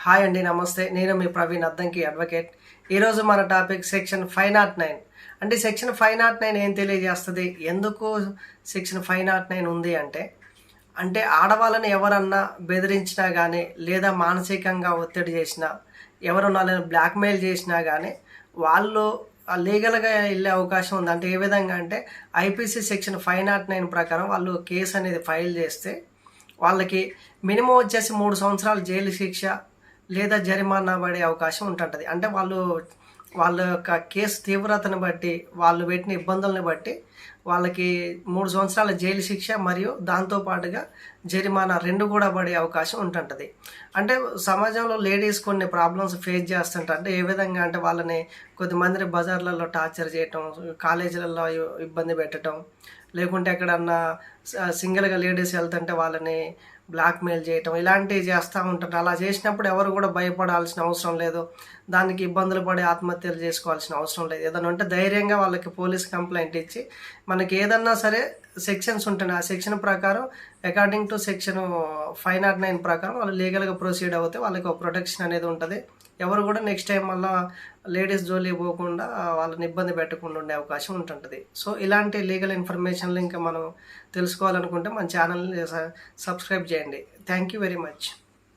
Hi అండి, నమస్తే. నేను మీ ప్రవీణ్ అద్దంకి అడ్వకేట్. ఈరోజు మన టాపిక్ సెక్షన్ 509. అంటే సెక్షన్ 509 ఏం తెలియజేస్తుంది, ఎందుకు సెక్షన్ 509 ఉంది అంటే ఆడవాళ్ళని ఎవరన్నా బెదిరించినా కానీ, లేదా మానసికంగా ఒత్తిడి చేసినా, ఎవరన్నా వాళ్ళని బ్లాక్మెయిల్ చేసినా కానీ వాళ్ళు లీగల్గా వెళ్ళే అవకాశం ఉంది. అంటే ఏ విధంగా అంటే ఐపీసీ సెక్షన్ 509 ప్రకారం వాళ్ళు కేసు అనేది ఫైల్ చేస్తే వాళ్ళకి మినిమం వచ్చేసి 3 సంవత్సరాలు జైలు శిక్ష లేదా జరిమానా పడే అవకాశం ఉంటుంటుంది. అంటే వాళ్ళ యొక్క కేసు తీవ్రతను బట్టి, వాళ్ళు పెట్టిన ఇబ్బందులను బట్టి వాళ్ళకి 3 సంవత్సరాల జైలు శిక్ష మరియు దాంతోపాటుగా జరిమానా 2 కూడా పడే అవకాశం ఉంటుంటుంది. అంటే సమాజంలో లేడీస్ కొన్ని ప్రాబ్లమ్స్ ఫేస్ చేస్తుంటారు. అంటే ఏ విధంగా అంటే వాళ్ళని కొద్దిమందిని బజార్లలో టార్చర్ చేయటం, కాలేజీలలో ఇబ్బంది పెట్టడం, లేకుంటే ఎక్కడన్నా సింగిల్గా లేడీస్ వెళ్తుంటే వాళ్ళని బ్లాక్మెయిల్ చేయటం, ఇలాంటివి చేస్తూ ఉంటారు. అలా చేసినప్పుడు ఎవరు కూడా భయపడాల్సిన అవసరం లేదు, దానికి ఇబ్బందులు పడి ఆత్మహత్యలు చేసుకోవాల్సిన అవసరం లేదు. ఏదైనా ఉంటే ధైర్యంగా వాళ్ళకి పోలీస్ కంప్లైంట్ ఇచ్చి, మనకి ఏదన్నా సరే సెక్షన్స్ ఉంటాయి, ఆ సెక్షన్ ప్రకారం అకార్డింగ్ టు సెక్షన్ 509 ప్రకారం వాళ్ళు లీగల్గా ప్రొసీడ్ అవుతే వాళ్ళకి ఒక ప్రొటెక్షన్ అనేది ఉంటుంది. ఎవరు కూడా నెక్స్ట్ టైం మళ్ళీ లేడీస్ జోలి పోకుండా వాళ్ళని ఇబ్బంది పెట్టకుండా ఉండే అవకాశం ఉంటుంటుంది. సో ఇలాంటి లీగల్ ఇన్ఫర్మేషన్లు ఇంకా మనం తెలుసుకోవాలనుకుంటే మన ఛానల్ని సబ్స్క్రైబ్ చేయండి. Thank you very much.